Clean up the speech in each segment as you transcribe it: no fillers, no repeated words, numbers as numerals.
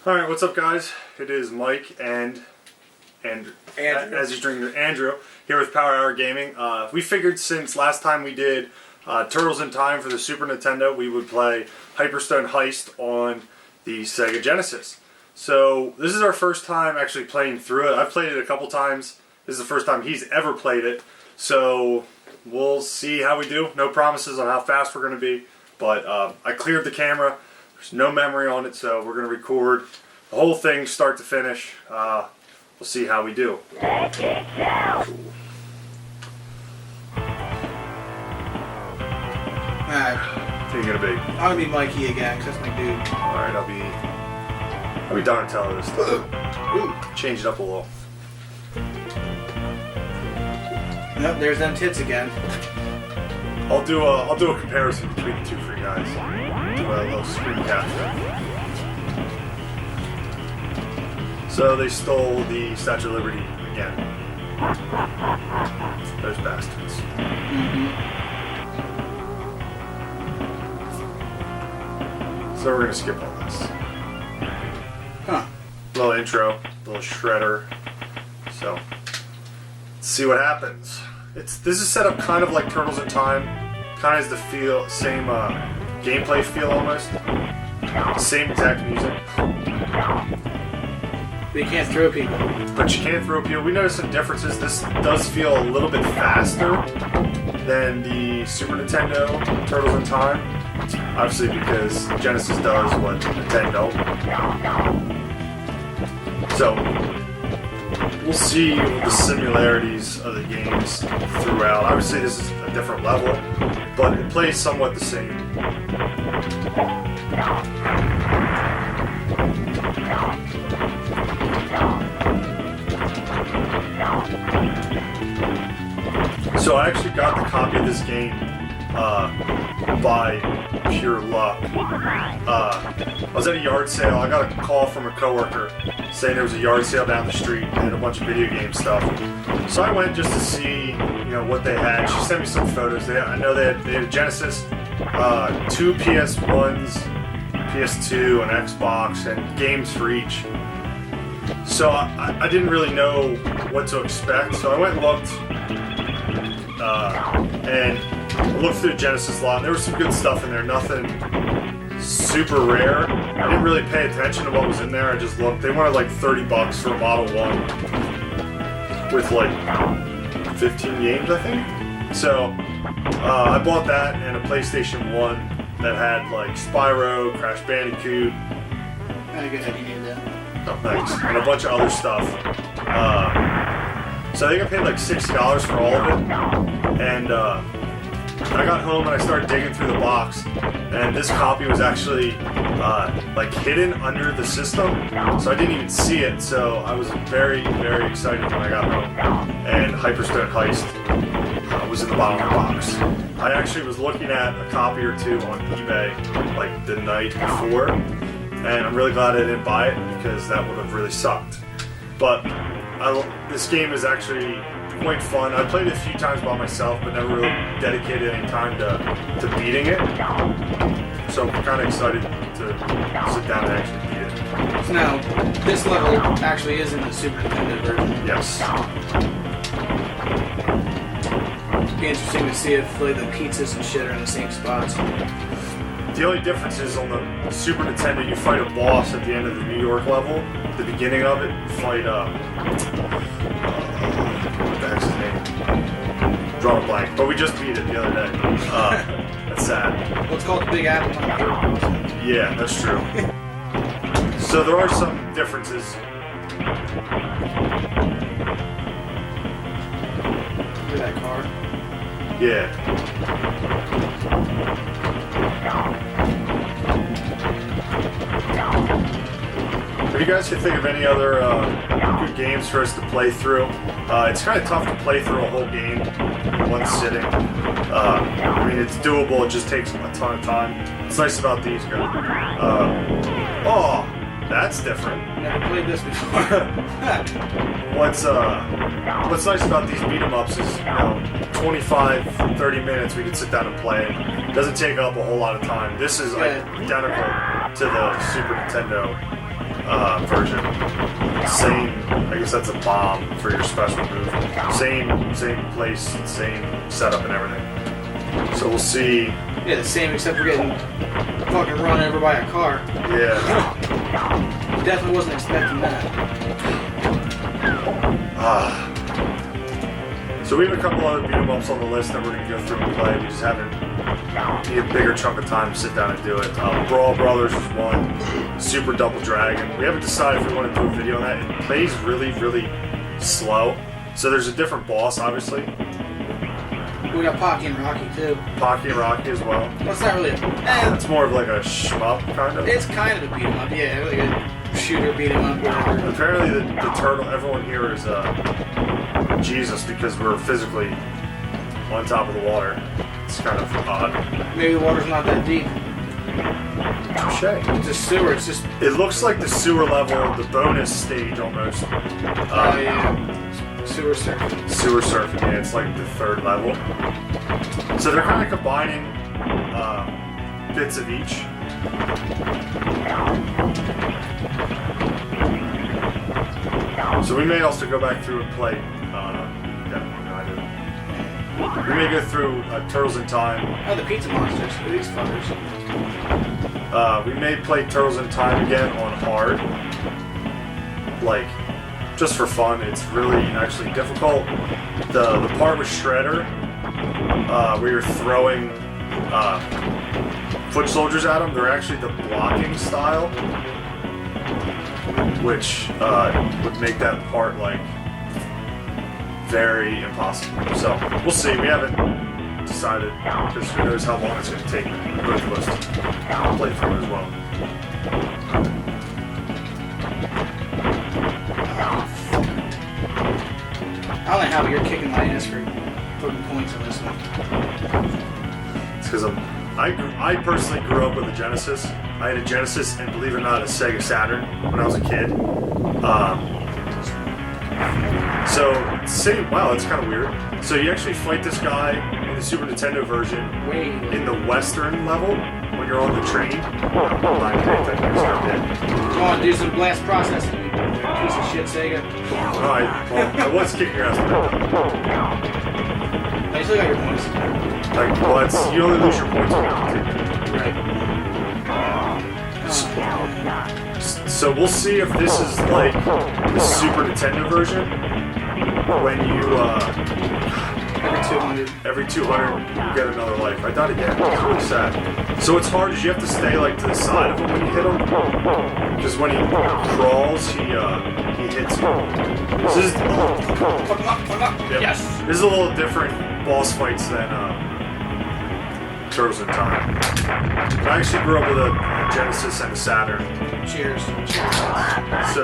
Alright, what's up guys? It is Mike and as he's drinking, Andrew, here with Power Hour Gaming. We figured since last time we did Turtles in Time for the Super Nintendo, we would play Hyperstone Heist on the Sega Genesis. So this is our first time actually playing through it. I've played it a couple times. This is the first time he's ever played it. So we'll see how we do. No promises on how fast we're going to be. But I cleared the camera. There's no memory on it, so we're going to record the whole thing start to finish. We'll see how we do. Let it go. Cool. Alright. Who you gonna be? I'm gonna be Mikey again, because that's my dude. Alright, I'll be Donatello this time. Change it up a little. Nope, there's them tits again. I'll do a comparison between the two for you guys. Do a little screen capture. So they stole the Statue of Liberty again. Those bastards. So we're gonna skip all this. Huh. Little intro, little shredder. So let's see what happens. This is set up kind of like Turtles in Time. Kind of has the same gameplay feel almost. Same exact music. But you can't throw people. But you can't throw people. We noticed some differences. This does feel a little bit faster than the Super Nintendo Turtles in Time. Obviously because Genesis does what Nintendo. So we'll see the similarities of the games throughout. Obviously this is a different level, but it plays somewhat the same. So I actually got the copy of this game by pure luck. I was at a yard sale. I got a call from a coworker saying there was a yard sale down the street and had a bunch of video game stuff. So I went just to see, what they had. She sent me some photos. I know they had a Genesis, 2 PS1s, PS2, and Xbox, and games for each. So I didn't really know what to expect. So I went and looked, and I looked through the Genesis lot. There was some good stuff in there. Nothing super rare. I didn't really pay attention to what was in there. I just looked. They wanted like $30 for a Model 1 with like 15 games, I think. So I bought that and a PlayStation 1 that had like Spyro, Crash Bandicoot. I guess I needed that. Oh, thanks. And a bunch of other stuff. So I think I paid like $60 for all of it. And I got home and I started digging through the box. And this copy was actually like hidden under the system. So I didn't even see it. So I was very, very excited when I got home. And Hyperstone Heist was in the bottom of the box. I actually was looking at a copy or two on eBay like the night before. And I'm really glad I didn't buy it because that would have really sucked. But this game is actually quite fun. I played it a few times by myself, but never really dedicated any time to beating it. So I'm kind of excited to sit down and actually beat it. So now, this level actually is in the Super Nintendo version. Yes. It'd be interesting to see if like, the pizzas and shit are in the same spots. The only difference is on the Super Nintendo, you fight a boss at the end of the New York level. The beginning of it, you fight what the heck's his name? Drawing a blank. But we just beat it the other day. That's sad. Well, it's called the Big Apple. Yeah, that's true. So there are some differences. Look at that car. Yeah. If you guys can think of any other good games for us to play through, it's kind of tough to play through a whole game in one sitting. I mean, it's doable, it just takes a ton of time. What's nice about these guys? Oh, that's different. Never played this before. What's nice about these beat 'em ups is, 25, 30 minutes we can sit down and play it. Doesn't take up a whole lot of time. This is identical to the Super Nintendo version. Same, I guess that's a bomb for your special move. Same place, same setup and everything. So we'll see. Yeah, the same except for getting fucking run over by a car. Yeah. Definitely wasn't expecting that. So we have a couple other beat 'em ups on the list that we're gonna go through and play. We just haven't need a bigger chunk of time to sit down and do it. Brawl Brothers is one. Super Double Dragon. We haven't decided if we want to do a video on that. It plays really, really slow. So there's a different boss, obviously. We got Pocky and Rocky too. Pocky and Rocky as well. That's not really It's more of like a shmup, kind of. It's kind of a beat 'em up, yeah, like a shooter beat 'em up, whatever. Apparently the turtle, everyone here is Jesus because we're physically on top of the water. It's kind of odd. Maybe the water's not that deep. Touche. It's a sewer, it's just... It looks like the sewer level, the bonus stage almost. Oh yeah. Sewer surfing. Sewer surfing, yeah, it's like the third level. So they're kind of combining bits of each. So we may also go back through and play. We may go through Turtles in Time. Oh, the pizza monsters. These fuckers. We may play Turtles in Time again on hard. Like, just for fun. It's really actually difficult. The part with Shredder, where you're throwing foot soldiers at them, they're actually the blocking style, which would make that part like very impossible. So we'll see. We haven't decided because who knows how long it's going to take both of us to play through as well. I don't know how you're kicking my ass for putting points on this one. It's because I personally grew up with a Genesis. I had a Genesis and, believe it or not, a Sega Saturn when I was a kid. So, wow, that's kind of weird. So you actually fight this guy in the Super Nintendo version in the Western level when you're on the train. Come on, do some blast processing, you piece of shit Sega. Alright, well, I was kicking your ass. I still got your points. Like, well, you only lose your points when you continue. Right. So we'll see if this is like the Super Nintendo version. When you, every 200, you get another life. I died again. It's really sad. So what's hard is you have to stay like to the side of him when you hit him. Because when he crawls, he hits you. This is, yep. Yes. This is a little different boss fights than Turtles in Time. But I actually grew up with a Genesis and a Saturn. Cheers. So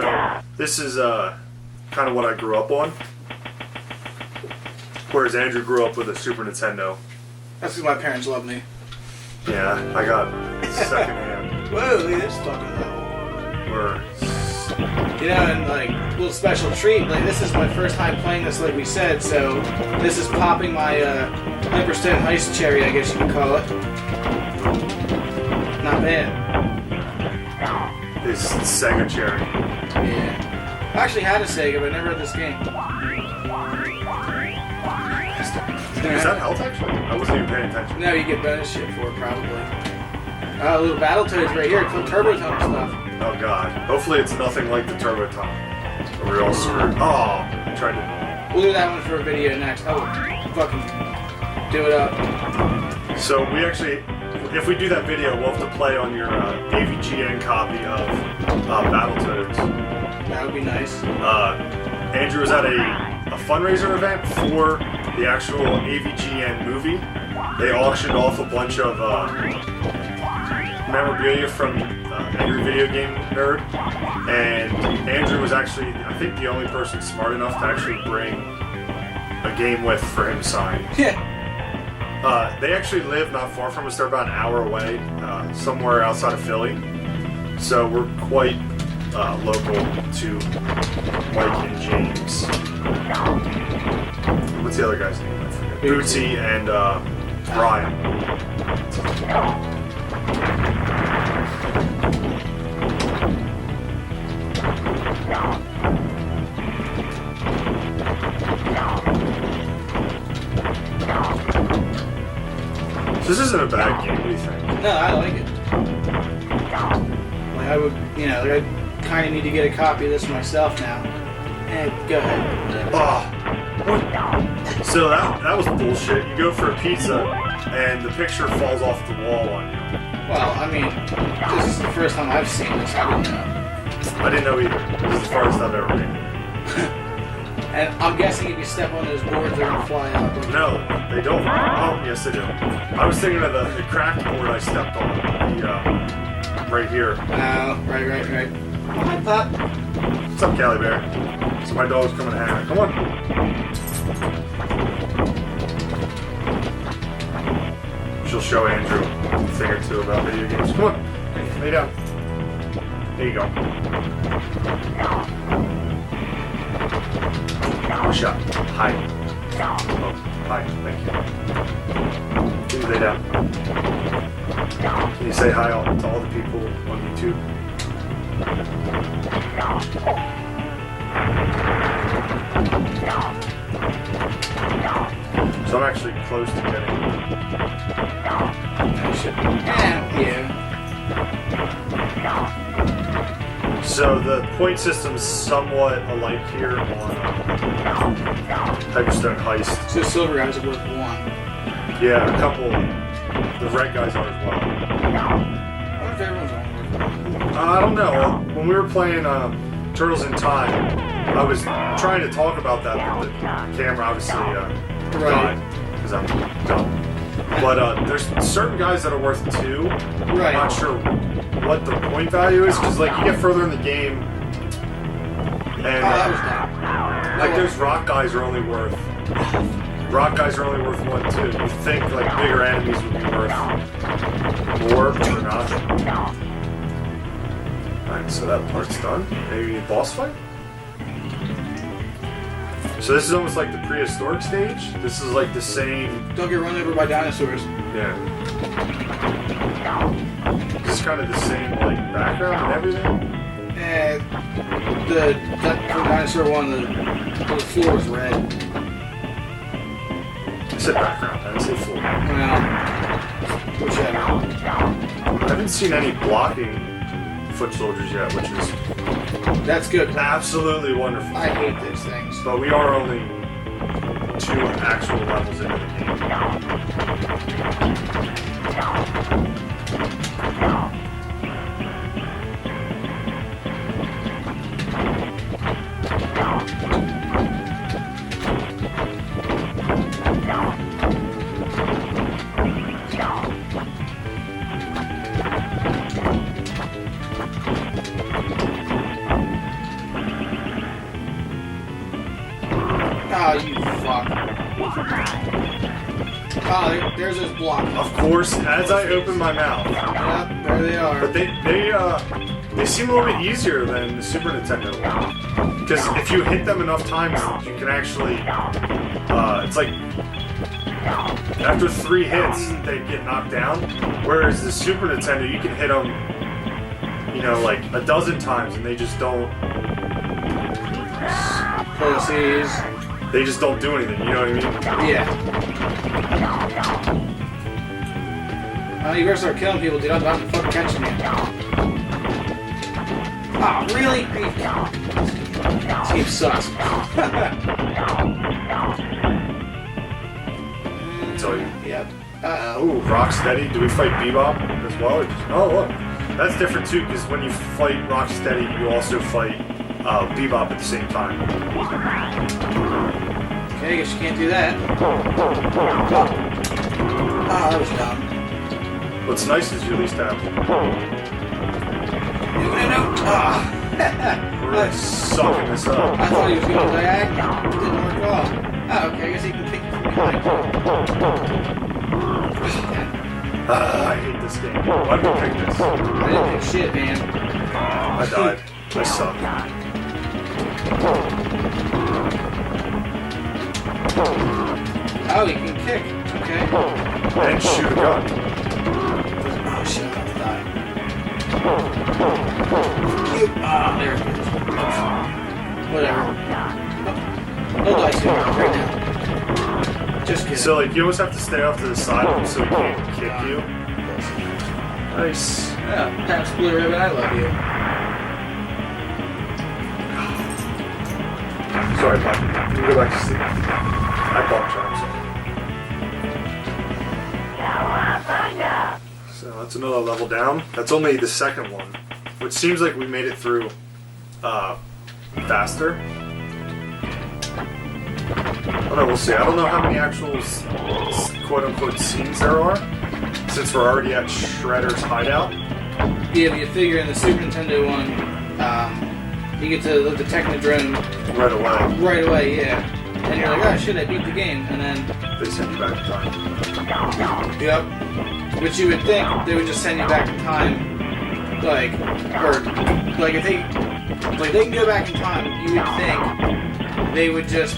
this is kind of what I grew up on. Whereas Andrew grew up with a Super Nintendo. That's because my parents love me. Yeah, I got second hand. Whoa, look at this fucking level. You know, and like, little special treat, like this is my first time playing this, like we said, so this is popping my Hyperstone Heist cherry, I guess you could call it. Not bad. This Sega cherry. Yeah. I actually had a Sega, but I never had this game. Is that health actually? I wasn't even paying attention. No, you get bonus shit for it, probably. Little Battletoads right here, cool Turbo Tone stuff. Oh god. Hopefully it's nothing like the Turbo Tom. Or we're all screwed. Oh, I tried to... We'll do that one for a video next. Oh, fucking do it up. So we actually, if we do that video, we'll have to play on your AVGN copy of Battletoads. That would be nice. Andrew was at a fundraiser event for the actual AVGN movie. They auctioned off a bunch of memorabilia from Angry Video Game Nerd, and Andrew was actually, I think, the only person smart enough to actually bring a game with for him to sign. Yeah. They actually live not far from us. They're about an hour away, somewhere outside of Philly. So we're quite local to Mike and James. What's the other guy's name? I forget. Bootsy and Ryan. This isn't a bad game, what do you think? No, I like it. Like I would, you know, like I kind of need to get a copy of this myself now. Go ahead. Oh, what? So that was bullshit. You go for a pizza, and the picture falls off the wall on you. Well, I mean, this is the first time I've seen this. I didn't know. I didn't know either. This is the farthest I've ever been. And I'm guessing if you step on those boards, they're gonna fly out. No, they don't. Oh, yes, they do. I was thinking of the cracked board I stepped on. Right here. Oh, right. Hi, Pop. What's up, Cali Bear? So my dog's coming to hang out. Come on. She'll show Andrew a thing or two about video games. Come on. Lay down. There you go. Push up. Hi. Oh, hi. Thank you. Can you lay down? Can you say hi to all the people on YouTube? So I'm actually close to getting it. Yeah. So the point system is somewhat alike here on Hyperstone Heist. So the silver guys are worth 1. Yeah, a couple. The red guys are as well. I wonder if everyone's only worth 1. I don't know. When we were playing Turtles in Time, I was trying to talk about that, but the camera obviously died because I'm dumb. But there's certain guys that are worth 2. Right. I'm not sure what the point value is because, like, you get further in the game, and that was dumb. like those rock guys are only worth 1 too. You think like bigger enemies would be worth more, but they're not. Alright, so that part's done. Maybe a boss fight? So this is almost like the prehistoric stage. This is like the same. Don't get run over by dinosaurs. Yeah. This is kind of the same like background and everything. And the dinosaur one, the floor is red. I said background. I didn't say floor. Well, whichever. I haven't seen any blocking foot soldiers yet, which is That's good. absolutely wonderful. I hate those things. But we are only 2 actual levels into the game. Oh, you fuck. Oh, there's this block. Of course, as I open my mouth. Yep, there they are. But they seem a little bit easier than the Super Nintendo one. Because if you hit them enough times, you can actually, it's like, after 3 hits, they get knocked down. Whereas the Super Nintendo, you can hit them, you know, like a dozen times and they just don't. Pussies. They just don't do anything, you know what I mean? Yeah. Oh, you better start killing people, dude. I'm fucking catching you. Oh, really? This game sucks. I tell you. Yep. Ooh, Rocksteady. Do we fight Bebop as well? Or just, oh, look. That's different too, because when you fight Rocksteady, you also fight Bebop at the same time. Okay, I guess you can't do that. Oh, that was dumb. What's nice is you at least have. No. Ah. We're really sucking this up. I thought he was going diagonal. It didn't work at all. Oh, okay, I guess he can pick from behind. I hate this game. Why did we pick this? I didn't pick shit, man. I died. I suck. Oh, he can kick. Okay. And shoot a gun. Oh, shit, I have to die. There it is. Whatever. He'll die soon, right now. Just kidding. So, like, you almost have to stay off to the side of him so he can't kick you. Nice. Yeah, Pabst Blue Ribbon, I love you. Sorry, Pop. You can go back to sleep. I bumped you. So that's another level down. That's only the second one, which seems like we made it through faster. I don't know, we'll see. I don't know how many actual quote-unquote scenes there are, since we're already at Shredder's hideout. Yeah, but you figure in the Super Nintendo one, you get to the Technodrome Right away. right away, yeah. And you're like, oh shit, I beat the game, and then... They send you back in time. Yep. Which you would think they would just send you back in time, like, or, like, if they can go back in time, you would think they would just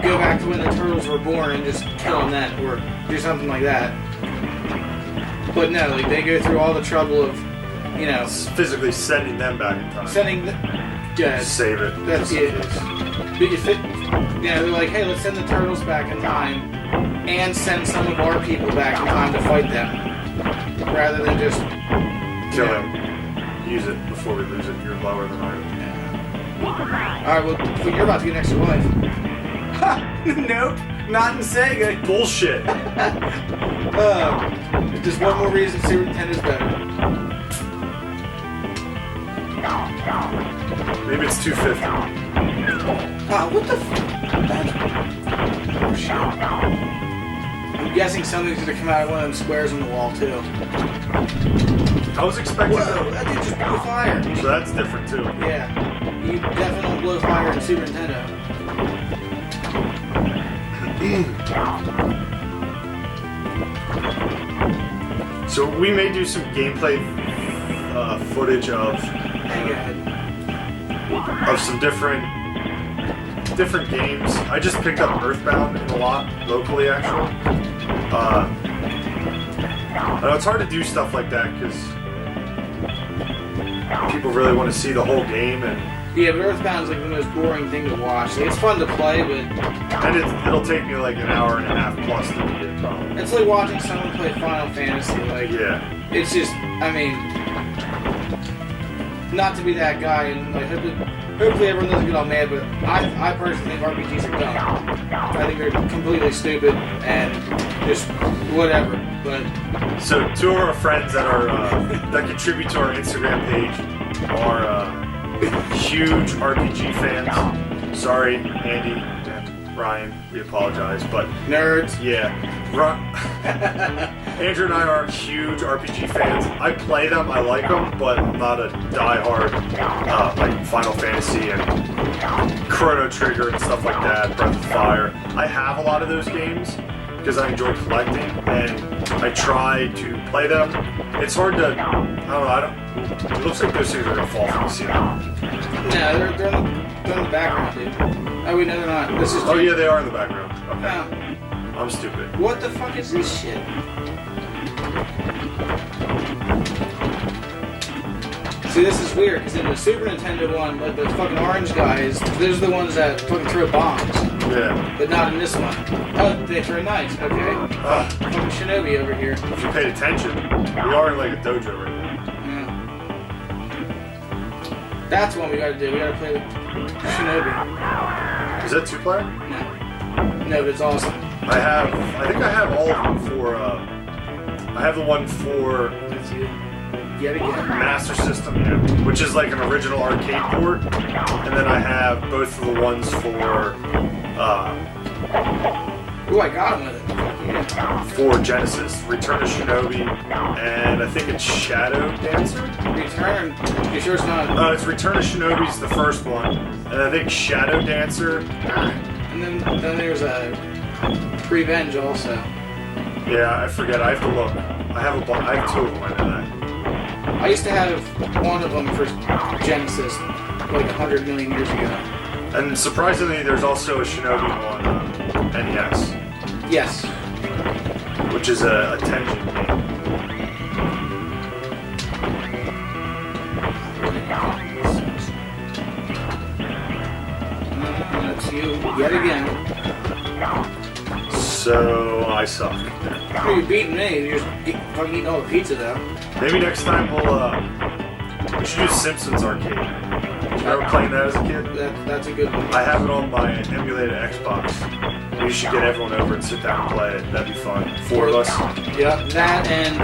go back to when the turtles were born and just kill them then, or do something like that. But no, like, they go through all the trouble of, you know... Physically sending them back in time. Sending the... Yeah, Save it. that's it. But if it... Yeah, they're like, hey, let's send the turtles back in time and send some of our people back in time to fight them. Rather than just... Kill him. Use it before we lose it. You're lower than I am. Alright, well, you're about to get an extra life. Ha! Nope, not in Sega. Bullshit! Just one more reason Super Nintendo's better. Maybe it's 250. What the f... Oh, shit. I'm guessing something's gonna come out of one of them squares on the wall, too. I was expecting Whoa, that dude just blew fire. So that's different, too. Yeah, you definitely don't blow fire in Super Nintendo. So we may do some gameplay footage of some different games. I just picked up Earthbound in a lot locally, actually. I know it's hard to do stuff like that because people really want to see the whole game, and yeah, but Earthbound's like the most boring thing to watch. Like, it's fun to play, but it'll take me like an hour and a half plus to beat it. Probably. It's like watching someone play Final Fantasy. Like, yeah, it's just, I mean, not to be that guy, and like hopefully everyone doesn't get all mad, but I personally think RPGs are dumb. I think they're completely stupid and just whatever. But so two of our friends that are that contribute to our Instagram page are huge RPG fans. Sorry, Andy and Ryan, we apologize, but nerds. Yeah, Andrew and I are huge RPG fans. I play them, I like them, but I'm not a die-hard like Final Fantasy and Chrono Trigger and stuff like that, Breath of Fire. I have a lot of those games because I enjoy collecting, and I try to play them. It's hard to, it looks like those things are going to fall from the ceiling. No, they're in the background, dude. Oh, wait, no, they're not. This is... Oh, yeah, they are in the background. Okay. No. I'm stupid. What the fuck is this shit? See, this is weird, because in the Super Nintendo one, like, the fucking orange guys, those are the ones that fucking throw bombs. Yeah. But not in this one. Oh, they throw knives, okay. Fucking Shinobi over here. If you paid attention, we are in, like, a dojo right now. Yeah. That's what we gotta do. We gotta play with Shinobi. Is that two-player? No. No, but it's awesome. I think I have all of them for, I have the one for That's you. Yet again. Master System, yeah, which is like an original arcade port, and then I have both of the ones for, Ooh, I got him with it. Yeah. for Genesis, Return of Shinobi, and I think it's Shadow Dancer? Return? You sure it's not? It's Return of Shinobi's the first one, and I think Shadow Dancer, And then there's a Revenge also. yeah, I forget, I have to look. I have two of them, I know that. I used to have one of them for Genesis like 100 million years ago. And surprisingly, there's also a Shinobi on NES. Yes. Which is a Tengen game. against you yet again. So I suck. Oh, you're beating me. You're just fucking eating all the pizza, though. Maybe next time we should do Simpsons Arcade. Do you remember playing that as a kid? That's a good one. I have it on my emulated Xbox. We should get everyone over and sit down and play it. That'd be fun. 4 of us. Yeah, that and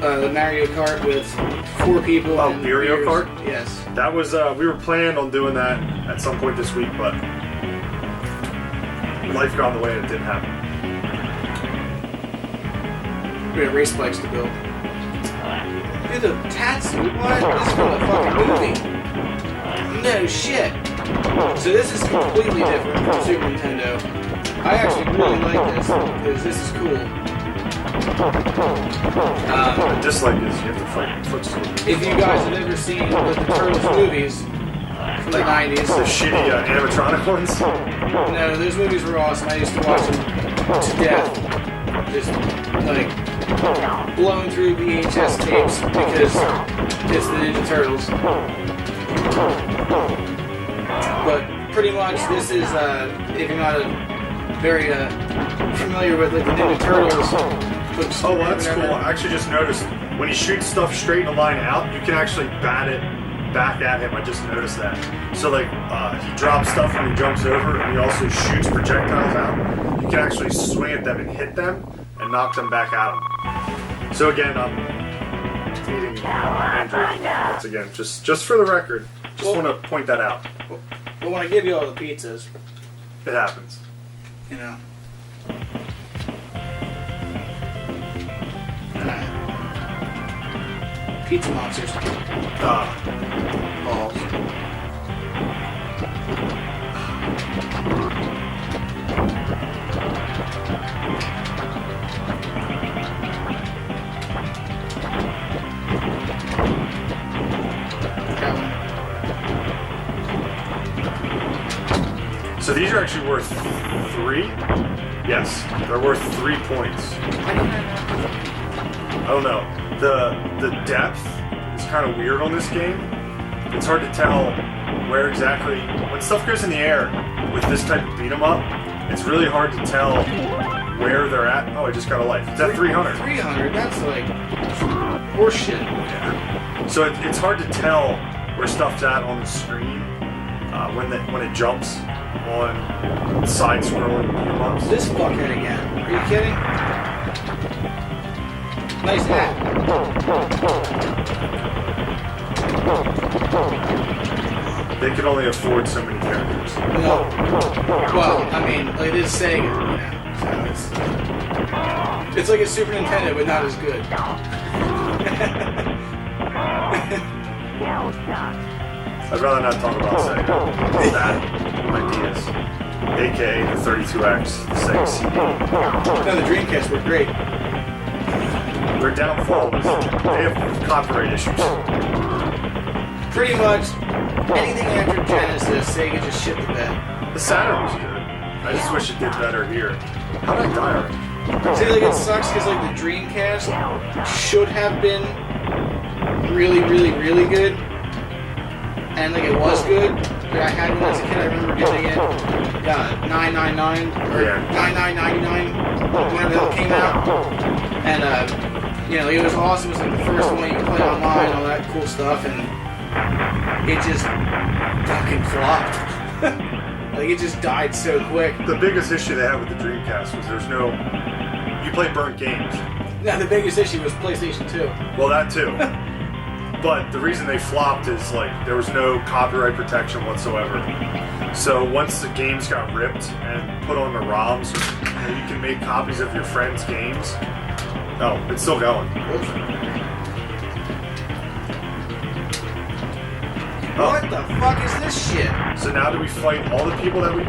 the Mario Kart with 4 people. Oh, and Mario beers. Kart? Yes. That was, we were planning on doing that at some point this week, but life got in the way and it didn't happen. We have race bikes to build. Dude, the Tatsu? What? This is from a fucking movie. No shit. So this is completely different from Super Nintendo. I actually really like this because this is cool. The dislike is you have to fight footstools. If you guys have ever seen the Turtles movies from the 90s, The shitty animatronic ones. no, those movies were awesome. I used to watch them to death. Just like blowing through VHS tapes because it's the Ninja Turtles. But pretty much this is, if you're not very familiar with like, the Ninja Turtles. Oh, well, that's cool. I actually just noticed when he shoots stuff straight in a line out, you can actually bat it back at him. I just noticed that. So, like, he drops stuff when he jumps over, and he also shoots projectiles out. You can actually swing at them and hit them and knock them back at him. So, again, I'm eating Andrew once again, just for the record. Just want to point that out. But when I give you all the pizzas, It happens. you know. Pizza monsters. Balls. So these are actually worth 3? Yes, they're worth 3 points. I don't know. The depth is kind of weird on this game. It's hard to tell where exactly... When stuff goes in the air with this type of beat 'em up, it's really hard to tell where they're at. Oh, I just got a life. It's at 300. 300? That's like horseshit. Yeah. So it's hard to tell where stuff's at on the screen when it jumps on side-scrolling beat 'em ups. This fuckhead again. Are you kidding? Nice hat. They could only afford so many characters. No. Well, I mean, like, it is Sega, you know, so it's like a Super Nintendo, but not as good. I'd rather not talk about Sega. That ideas. AKA the 32X, the Sega CD. No, the Dreamcast were great. Their downfall is they have copyright issues. Pretty much anything after Genesis, Sega just shit the bed. The Saturn was good. I just wish it did better here. How did I die already? See, like, it sucks because, like, the Dreamcast should have been really, really, really good. And, like, it was good. Like, I had one as a kid. I remember getting it $9.99 or $9.99 whenever it came out. And, you know, it was awesome. It was, like, the first one you could play online, all that cool stuff. And it just fucking flopped. Like, it just died so quick. The biggest issue they had with the Dreamcast was there's no... You play burnt games. Now, the biggest issue was PlayStation 2. Well, that too. But the reason they flopped is, like, there was no copyright protection whatsoever. So once the games got ripped and put on the ROMs, you can make copies of your friends' games. Oh, it's still going. What the fuck is this shit? So now do we fight all the people that we...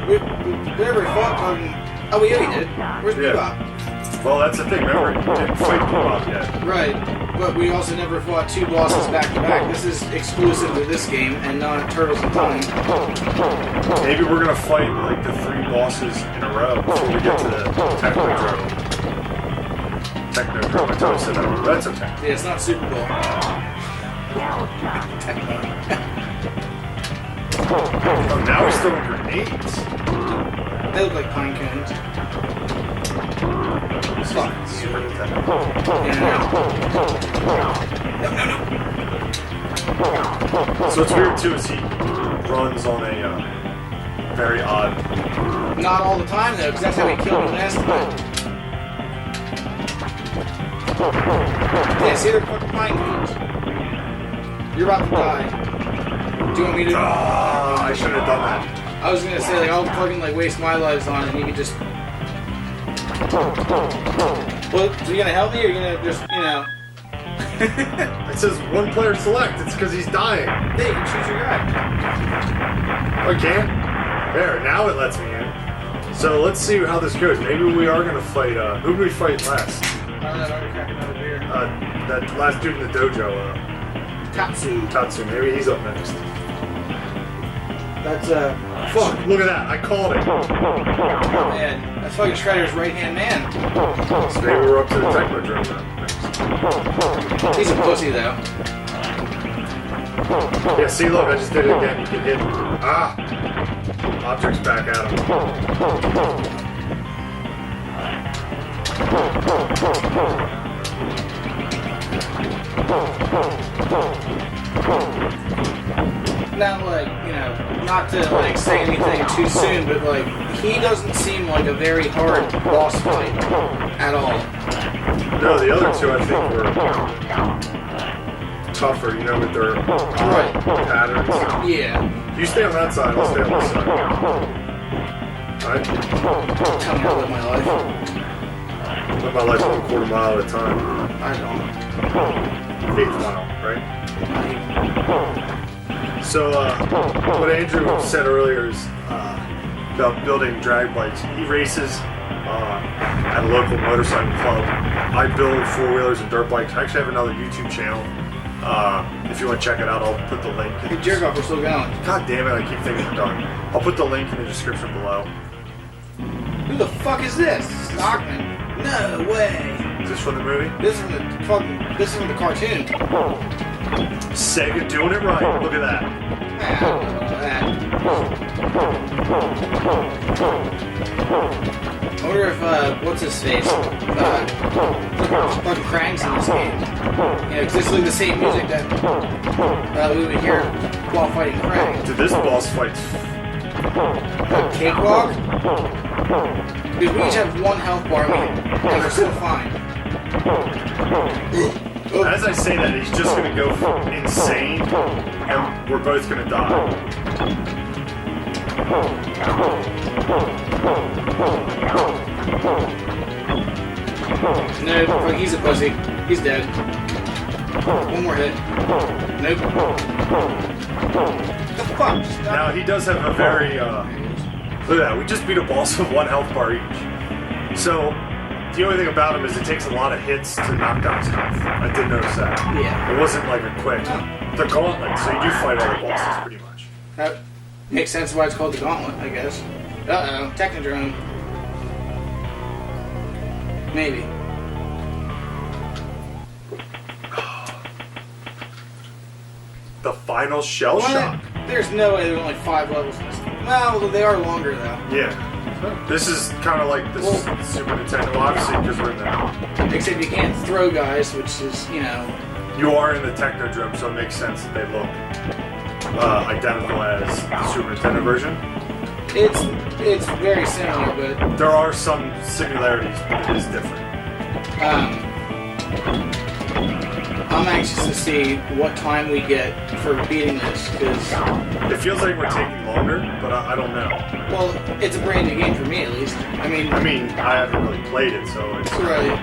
We never fought fucking... Oh, we already did. Where's Bebop? Well, that's the thing. Remember, we didn't fight Bebop yet. Right, but we also never fought 2 bosses back to back. This is exclusive to this game and not Turtles in Time. Maybe we're gonna fight like the 3 bosses in a row before we get to the Technodrome. Technodrome. I totally said that wrong. That's okay. Yeah, it's not Super Bowl. Techno. Oh, now he's throwing grenades. They look like pine cones. Fuck, Super Nintendo. Yeah. No. So it's weird too, is he runs on a very odd. Not all the time though, because that's how he killed me last time. Yeah, see, they're fucking pine cones. You're about to die. Do you want me to? I shouldn't have done that. I was gonna say, like, I'll fucking, like, waste my lives on it, and you can just... Well, are you gonna help me, or are you gonna just, you know... It says one player select. It's because he's dying. Hey, you can choose your guy. Oh, I can? There, now it lets me in. So let's see how this goes. Maybe we are gonna fight, who did we fight last? I don't know, I'm gonna crack another beer. That last dude in the dojo, Tatsu. Maybe he's up next. That's, Fuck, look at that. I called it. man, that's fucking Shredder's right-hand man. So maybe we're up to the Technodrome now. He's a pussy, though. Yeah, see, look, I just did it again. You can hit. Ah! Objects back at him. Now, like, you know, not to, like, say anything too soon, but, like, he doesn't seem like a very hard boss fight at all. No, the other two I think were tougher, you know, with their patterns. Yeah. You stay on that side, I'll stay on this side. Alright? Tell me how to live my life. Live my life 1/4 mile at a time. I don't. 1/8 mile, right? So, what Andrew said earlier is about building drag bikes. He races at a local motorcycle club. I build 4-wheelers and dirt bikes. I actually have another YouTube channel. If you want to check it out, I'll put the link. Hey, jerk off, we're still going. God damn it, I keep thinking we're done. I'll put the link in the description below. Who the fuck is this? Stockman. No way. Is this from the movie? This is from the cartoon. Sega doing it right. Look at that. I don't know that. I wonder if, what's his face? Fucking Krang's in this game. You know, because it's like the same music that we would hear while fighting Krang. Dude, this boss fight's... Cakewalk? Because we each have one health bar, and we're still fine. As I say that, he's just gonna go insane, and we're both gonna die. No, fuck, he's a pussy. He's dead. One more hit. Nope. What the fuck? Stop. Now, he does have a very, look at that, we just beat a boss with 1 health bar each. So, the only thing about him is it takes a lot of hits to knock down his health. I did notice that. Yeah. It wasn't like a quick. The gauntlet, so you do fight all the bosses pretty much. That makes sense why it's called the Gauntlet, I guess. Uh-oh, Technodrome. Maybe. The final shell shock. There's no way there's only 5 levels in this game. Well, they are longer, though. Yeah. This is kind of like the Super Nintendo, obviously, because we're in the... Except you can't throw guys, which is, you know... You are in the Technodrome, so it makes sense that they look identical as the Super Nintendo version. It's very similar, but... There are some similarities, but it is different. I'm anxious to see what time we get for beating this, because... It feels like we're taking longer, but I don't know. Well, it's a brand new game for me, at least. I mean, I haven't really played it, so it's... Right.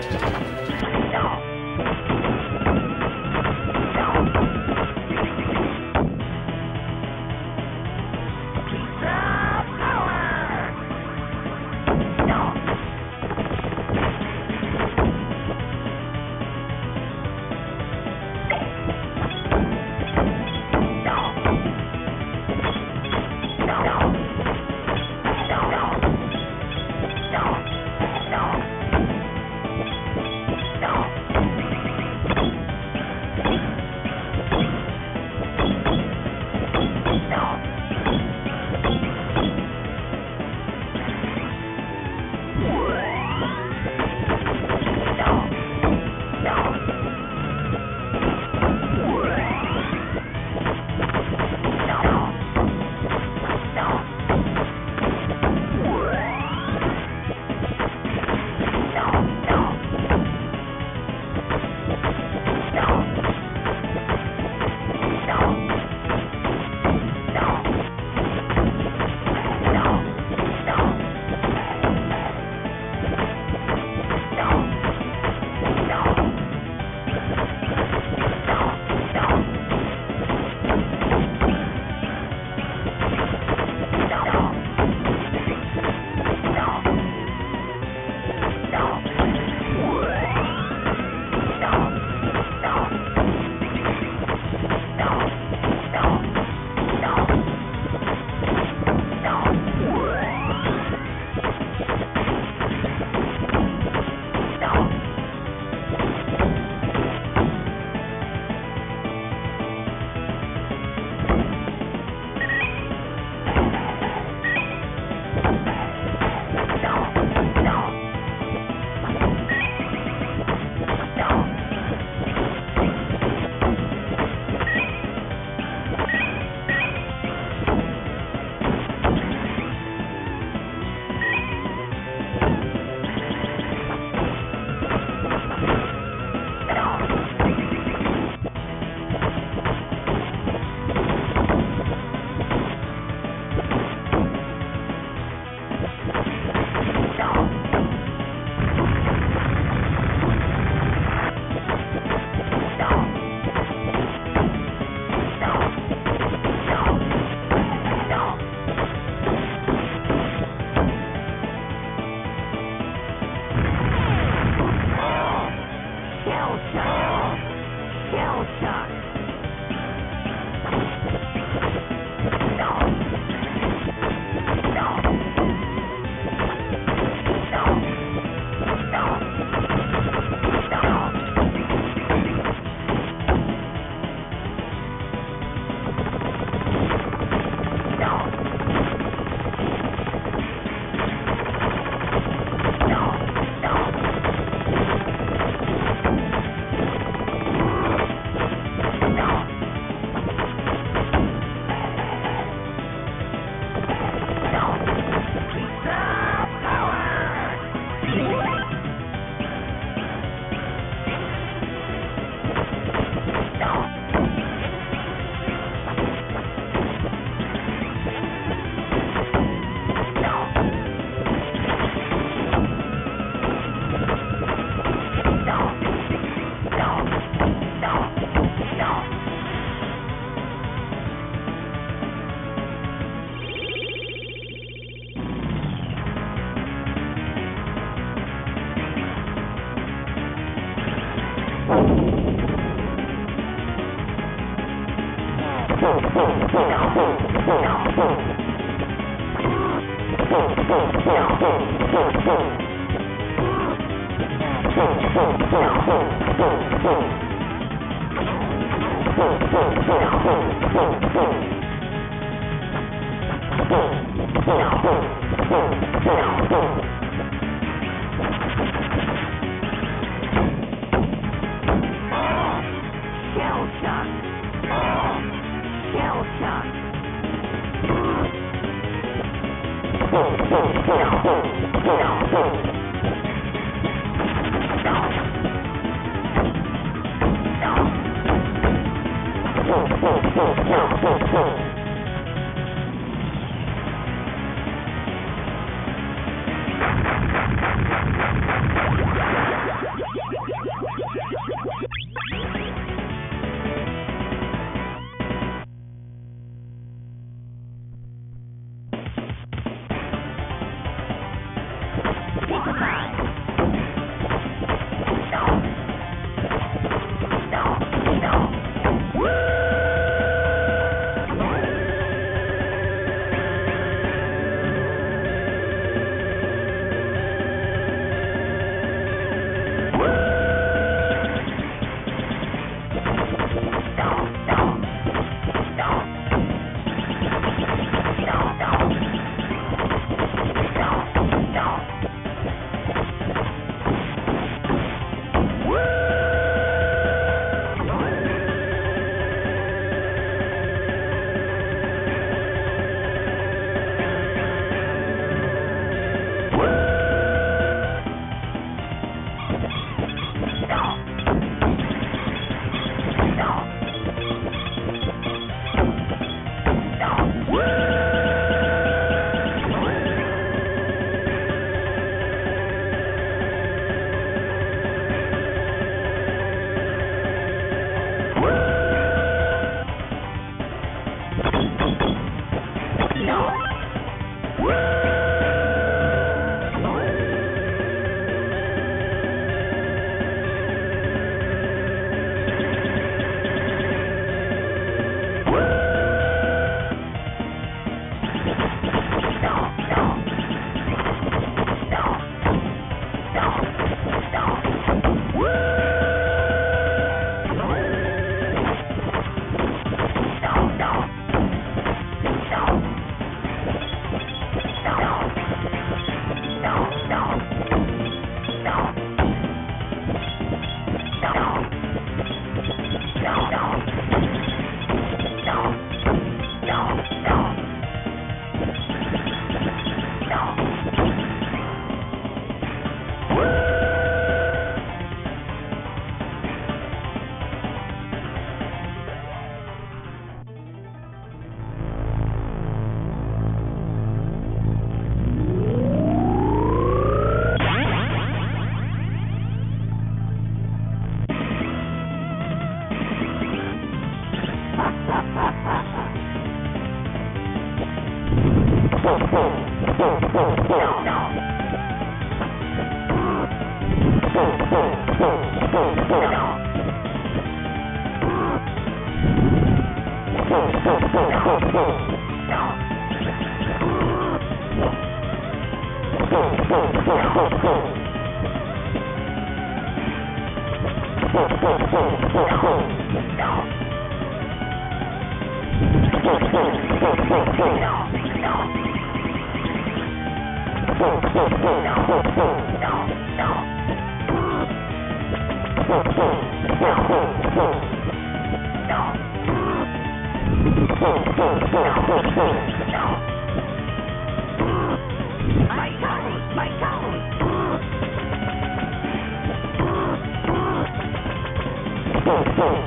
My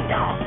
toes!